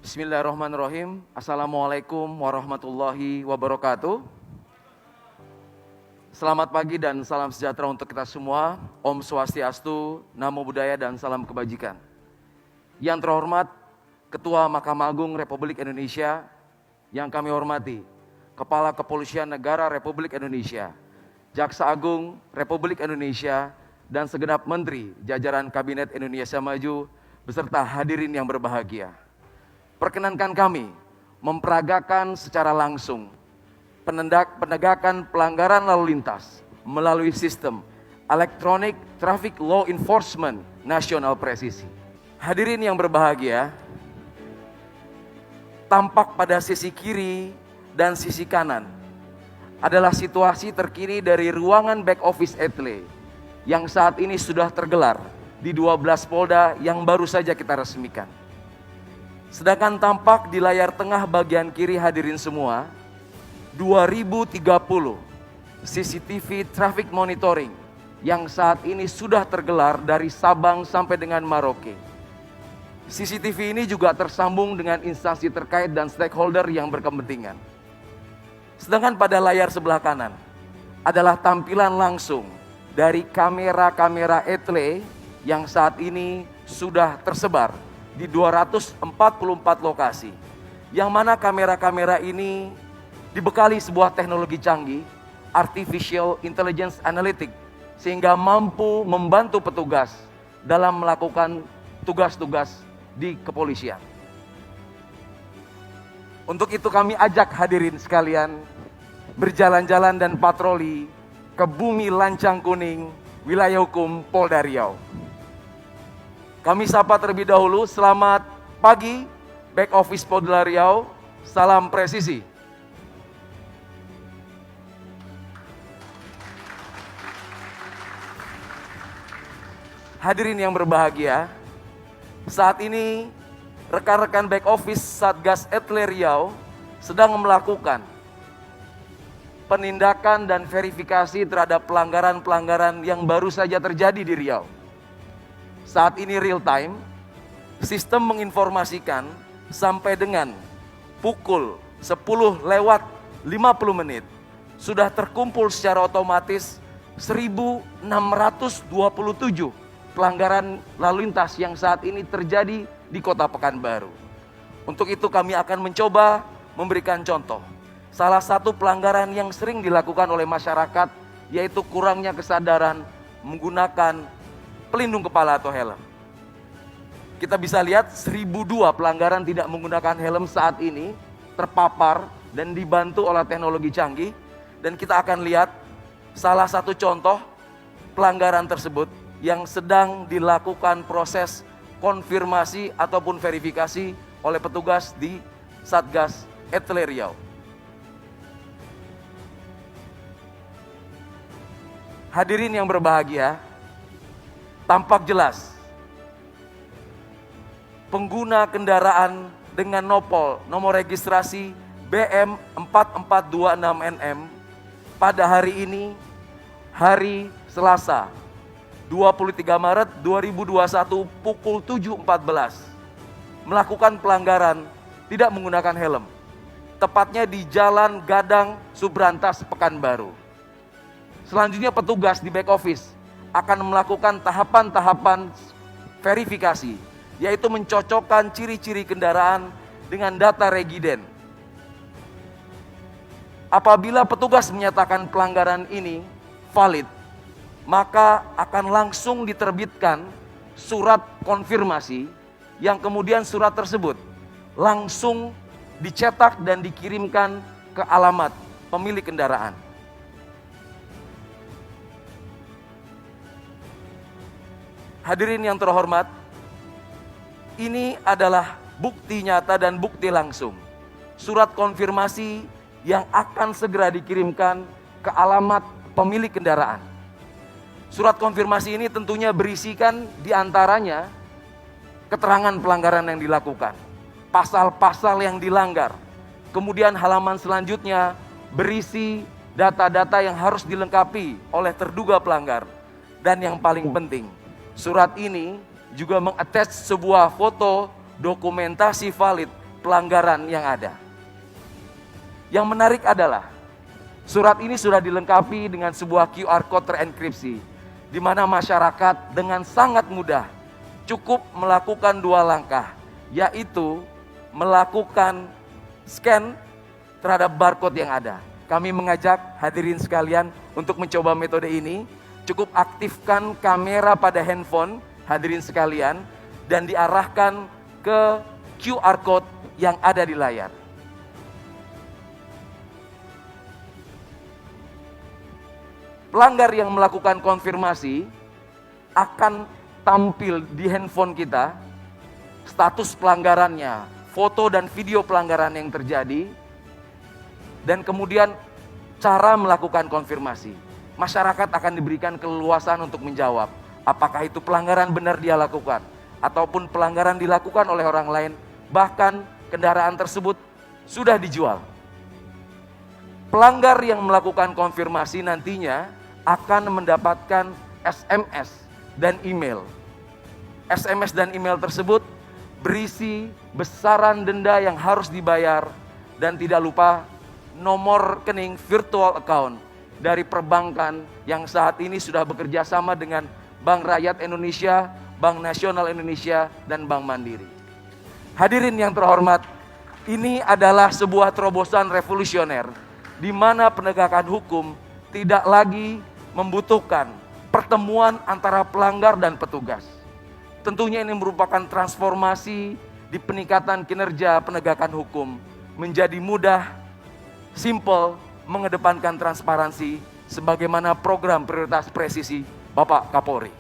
Bismillahirrahmanirrahim. Assalamualaikum warahmatullahi wabarakatuh. Selamat pagi dan salam sejahtera untuk kita semua. Om Swastiastu, Namo Buddhaya dan salam kebajikan. Yang terhormat Ketua Mahkamah Agung Republik Indonesia, yang kami hormati Kepala Kepolisian Negara Republik Indonesia, Jaksa Agung Republik Indonesia, dan segenap Menteri jajaran Kabinet Indonesia Maju beserta hadirin yang berbahagia. Perkenankan kami memperagakan secara langsung penegakan pelanggaran lalu lintas melalui sistem Electronic Traffic Law Enforcement Nasional Presisi. Hadirin yang berbahagia, tampak pada sisi kiri dan sisi kanan adalah situasi terkini dari ruangan back office Etle yang saat ini sudah tergelar di 12 Polda yang baru saja kita resmikan. Sedangkan tampak di layar tengah bagian kiri hadirin semua, 2030 CCTV traffic monitoring yang saat ini sudah tergelar dari Sabang sampai dengan Merauke. CCTV ini juga tersambung dengan instansi terkait dan stakeholder yang berkepentingan. Sedangkan pada layar sebelah kanan adalah tampilan langsung dari kamera-kamera Etle yang saat ini sudah tersebar di 244 lokasi, yang mana kamera-kamera ini dibekali sebuah teknologi canggih, Artificial Intelligence Analytics, sehingga mampu membantu petugas dalam melakukan tugas-tugas di kepolisian. Untuk itu kami ajak hadirin sekalian berjalan-jalan dan patroli ke bumi Lancang Kuning, wilayah hukum Polda Riau. Kami sapa terlebih dahulu, selamat pagi back office Polda Riau, salam presisi. Hadirin yang berbahagia, saat ini rekan-rekan back office Satgas Etle Riau sedang melakukan penindakan dan verifikasi terhadap pelanggaran-pelanggaran yang baru saja terjadi di Riau. Saat ini real time, sistem menginformasikan sampai dengan pukul 10 lewat 50 menit sudah terkumpul secara otomatis 1.627 pelanggaran lalu lintas yang saat ini terjadi di Kota Pekanbaru. Untuk itu kami akan mencoba memberikan contoh. Salah satu pelanggaran yang sering dilakukan oleh masyarakat yaitu kurangnya kesadaran menggunakan pelindung kepala atau helm. Kita bisa lihat 1.002 pelanggaran tidak menggunakan helm saat ini terpapar dan dibantu oleh teknologi canggih. Dan kita akan lihat salah satu contoh pelanggaran tersebut yang sedang dilakukan proses konfirmasi ataupun verifikasi oleh petugas di Satgas Etle Riau. Hadirin yang berbahagia, tampak jelas pengguna kendaraan dengan nomor registrasi BM4426NM pada hari ini, hari Selasa 23 Maret 2021 pukul 7.14 melakukan pelanggaran tidak menggunakan helm, tepatnya di Jalan Gadang Subrantas Pekanbaru. Selanjutnya petugas di back office akan melakukan tahapan-tahapan verifikasi, yaitu mencocokkan ciri-ciri kendaraan dengan data regiden. Apabila petugas menyatakan pelanggaran ini valid, maka akan langsung diterbitkan surat konfirmasi yang kemudian surat tersebut langsung dicetak dan dikirimkan ke alamat pemilik kendaraan. Hadirin yang terhormat, ini adalah bukti nyata dan bukti langsung. Surat konfirmasi yang akan segera dikirimkan ke alamat pemilik kendaraan. Surat konfirmasi ini tentunya berisikan diantaranya keterangan pelanggaran yang dilakukan, pasal-pasal yang dilanggar. Kemudian halaman selanjutnya berisi data-data yang harus dilengkapi oleh terduga pelanggar. Dan yang paling penting, surat ini juga mengattach sebuah foto dokumentasi valid pelanggaran yang ada. Yang menarik adalah surat ini sudah dilengkapi dengan sebuah QR code terenkripsi, di mana masyarakat dengan sangat mudah cukup melakukan 2 langkah, yaitu melakukan scan terhadap barcode yang ada. Kami mengajak hadirin sekalian untuk mencoba metode ini. Cukup aktifkan kamera pada handphone hadirin sekalian dan diarahkan ke QR code yang ada di layar. Pelanggar yang melakukan konfirmasi akan tampil di handphone kita status pelanggarannya, foto dan video pelanggaran yang terjadi, dan kemudian cara melakukan konfirmasi. Masyarakat akan diberikan keleluasan untuk menjawab apakah itu pelanggaran benar dia lakukan ataupun pelanggaran dilakukan oleh orang lain, bahkan kendaraan tersebut sudah dijual. Pelanggar yang melakukan konfirmasi nantinya akan mendapatkan SMS dan email. SMS dan email tersebut berisi besaran denda yang harus dibayar dan tidak lupa nomor rekening virtual account dari perbankan yang saat ini sudah bekerja sama dengan Bank Rakyat Indonesia, Bank Nasional Indonesia, dan Bank Mandiri. Hadirin yang terhormat, ini adalah sebuah terobosan revolusioner di mana penegakan hukum tidak lagi membutuhkan pertemuan antara pelanggar dan petugas. Tentunya ini merupakan transformasi di peningkatan kinerja penegakan hukum menjadi mudah, simple, mengedepankan transparansi sebagaimana program prioritas presisi Bapak Kapolri.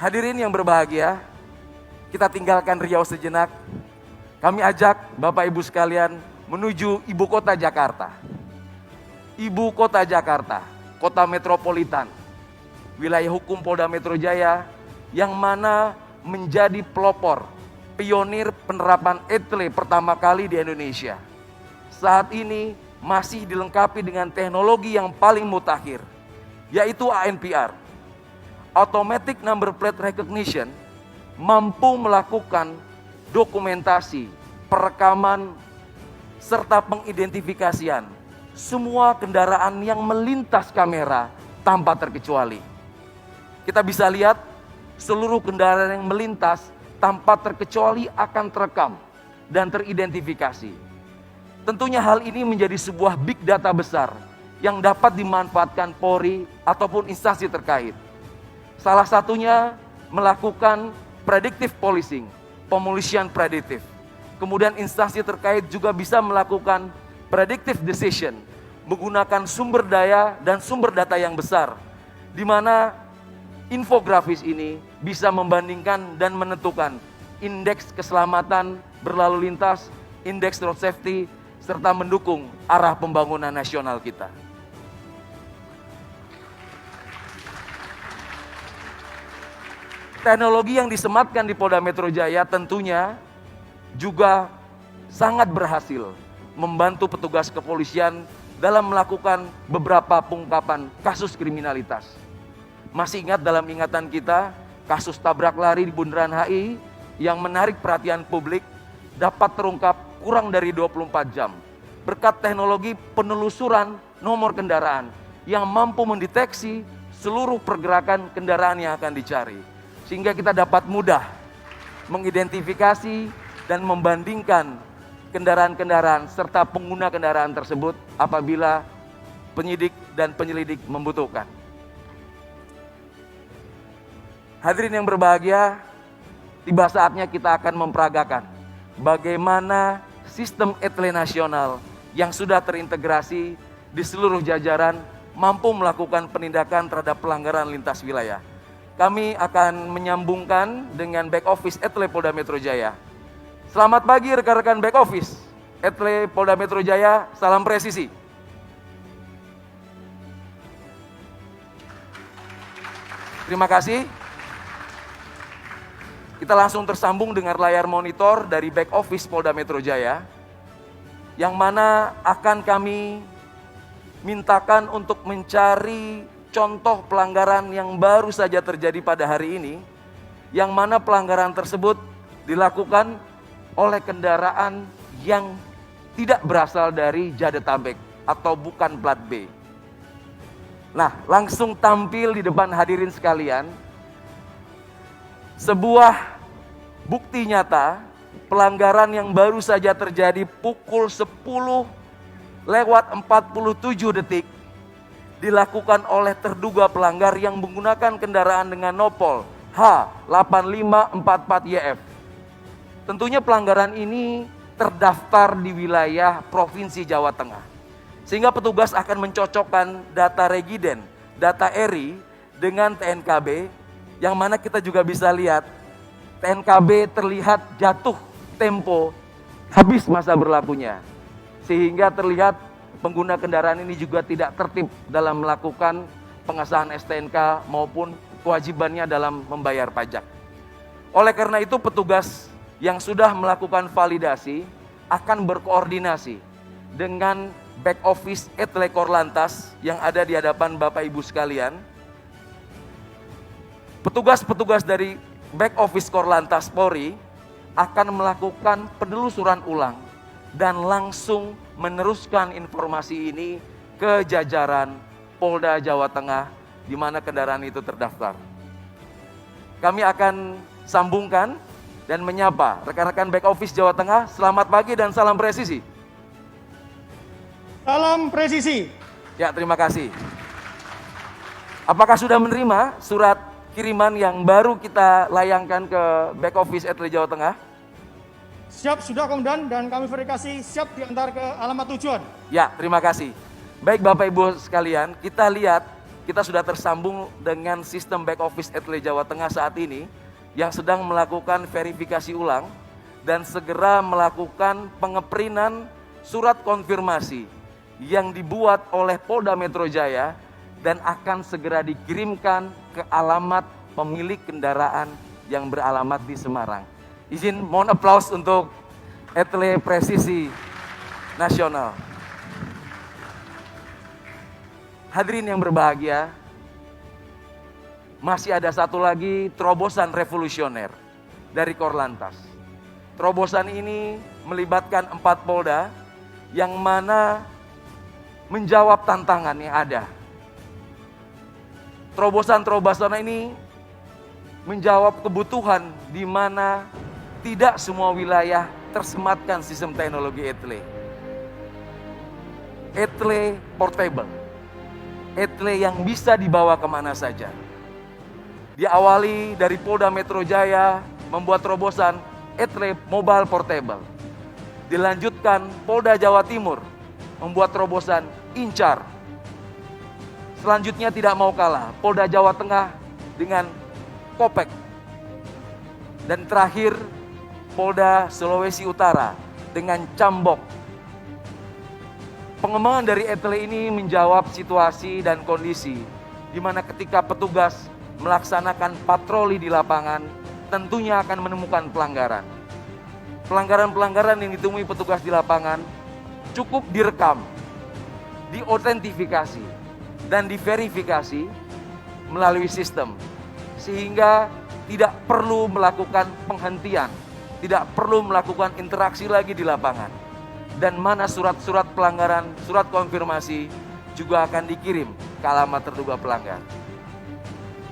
Hadirin yang berbahagia, kita tinggalkan Riau sejenak. Kami ajak Bapak Ibu sekalian menuju ibu kota Jakarta. Ibu kota Jakarta, kota metropolitan, wilayah hukum Polda Metro Jaya yang mana menjadi pelopor, pionir penerapan ETLE pertama kali di Indonesia. Saat ini masih dilengkapi dengan teknologi yang paling mutakhir, yaitu ANPR, Automatic Number Plate Recognition, mampu melakukan dokumentasi, perekaman, serta pengidentifikasian semua kendaraan yang melintas kamera tanpa terkecuali. Kita bisa lihat seluruh kendaraan yang melintas tanpa terkecuali akan terekam dan teridentifikasi. Tentunya hal ini menjadi sebuah big data besar yang dapat dimanfaatkan Polri ataupun instansi terkait. Salah satunya melakukan predictive policing, pemolisian prediktif. Kemudian instansi terkait juga bisa melakukan predictive decision, menggunakan sumber daya dan sumber data yang besar, di mana infografis ini bisa membandingkan dan menentukan indeks keselamatan berlalu lintas, indeks road safety, serta mendukung arah pembangunan nasional kita. Teknologi yang disematkan di Polda Metro Jaya tentunya juga sangat berhasil membantu petugas kepolisian dalam melakukan beberapa pengungkapan kasus kriminalitas. Masih ingat dalam ingatan kita kasus tabrak lari di Bundaran HI yang menarik perhatian publik dapat terungkap kurang dari 24 jam berkat teknologi penelusuran nomor kendaraan yang mampu mendeteksi seluruh pergerakan kendaraan yang akan dicari, sehingga kita dapat mudah mengidentifikasi dan membandingkan kendaraan-kendaraan serta pengguna kendaraan tersebut apabila penyidik dan penyelidik membutuhkan. Hadirin yang berbahagia, tiba saatnya kita akan memperagakan bagaimana sistem ETLE nasional yang sudah terintegrasi di seluruh jajaran mampu melakukan penindakan terhadap pelanggaran lintas wilayah. Kami akan menyambungkan dengan back office ETLE Polda Metro Jaya. Selamat pagi rekan-rekan back office ETLE Polda Metro Jaya, salam presisi. Terima kasih. Kita langsung tersambung dengan layar monitor dari back office Polda Metro Jaya, yang mana akan kami mintakan untuk mencari contoh pelanggaran yang baru saja terjadi pada hari ini, yang mana pelanggaran tersebut dilakukan oleh kendaraan yang tidak berasal dari Jabodetabek atau bukan plat B. Nah, langsung tampil di depan hadirin sekalian sebuah bukti nyata pelanggaran yang baru saja terjadi pukul 10:47 dilakukan oleh terduga pelanggar yang menggunakan kendaraan dengan nopol H8544YF. Tentunya pelanggaran ini terdaftar di wilayah Provinsi Jawa Tengah. Sehingga petugas akan mencocokkan data regiden, data ERI dengan TNKB, yang mana kita juga bisa lihat TNKB terlihat jatuh tempo habis masa berlakunya. Sehingga terlihat pengguna kendaraan ini juga tidak tertib dalam melakukan pengesahan STNK maupun kewajibannya dalam membayar pajak. Oleh karena itu petugas yang sudah melakukan validasi akan berkoordinasi dengan back office Etle Korlantas yang ada di hadapan Bapak Ibu sekalian. Petugas-petugas dari back office Korlantas Polri akan melakukan penelusuran ulang dan langsung meneruskan informasi ini ke jajaran Polda Jawa Tengah di mana kendaraan itu terdaftar. Kami akan sambungkan dan menyapa rekan-rekan back office Jawa Tengah. Selamat pagi dan salam presisi. Salam presisi. Ya, terima kasih. Apakah sudah menerima surat kiriman yang baru kita layangkan ke back office Etle Jawa Tengah? Siap, sudah Komandan, dan kami verifikasi siap diantar ke alamat tujuan. Ya, terima kasih. Baik Bapak Ibu sekalian, kita lihat kita sudah tersambung dengan sistem back office Etle Jawa Tengah saat ini yang sedang melakukan verifikasi ulang dan segera melakukan pengeprintan surat konfirmasi yang dibuat oleh Polda Metro Jaya dan akan segera dikirimkan ke alamat pemilik kendaraan yang beralamat di Semarang. Izin mohon aplaus untuk Etle Presisi Nasional. Hadirin yang berbahagia, masih ada satu lagi terobosan revolusioner dari Korlantas. Terobosan ini melibatkan 4 Polda yang mana menjawab tantangan yang ada. Terobosan-terobosan ini menjawab kebutuhan di mana tidak semua wilayah tersematkan sistem teknologi Etle. Etle portable. Etle yang bisa dibawa kemana saja. Diawali dari Polda Metro Jaya membuat terobosan Etle Mobile Portable. Dilanjutkan Polda Jawa Timur membuat terobosan Incar. Selanjutnya tidak mau kalah, Polda Jawa Tengah dengan Kopek. Dan terakhir Polda Sulawesi Utara dengan Cambok. Pengembangan dari Etle ini menjawab situasi dan kondisi di mana ketika petugas melaksanakan patroli di lapangan tentunya akan menemukan pelanggaran. Pelanggaran-pelanggaran yang ditemui petugas di lapangan cukup direkam, diautentifikasi, dan diverifikasi melalui sistem. Sehingga tidak perlu melakukan penghentian, tidak perlu melakukan interaksi lagi di lapangan. Dan mana surat-surat pelanggaran, surat konfirmasi juga akan dikirim ke alamat terduga pelanggar.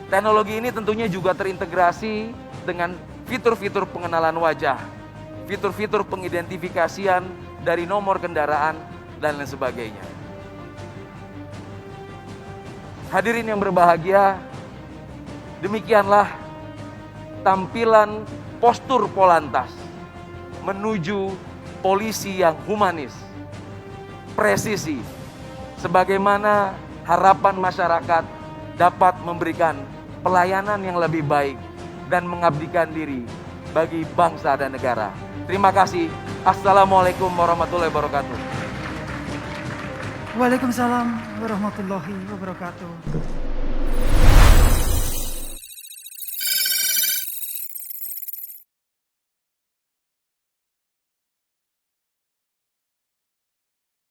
Teknologi ini tentunya juga terintegrasi dengan fitur-fitur pengenalan wajah, fitur-fitur pengidentifikasian dari nomor kendaraan, dan lain sebagainya. Hadirin yang berbahagia, demikianlah tampilan postur Polantas menuju polisi yang humanis, presisi, sebagaimana harapan masyarakat dapat memberikan pelayanan yang lebih baik dan mengabdikan diri bagi bangsa dan negara. Terima kasih. Assalamualaikum warahmatullahi wabarakatuh. Waalaikumsalam warahmatullahi wabarakatuh.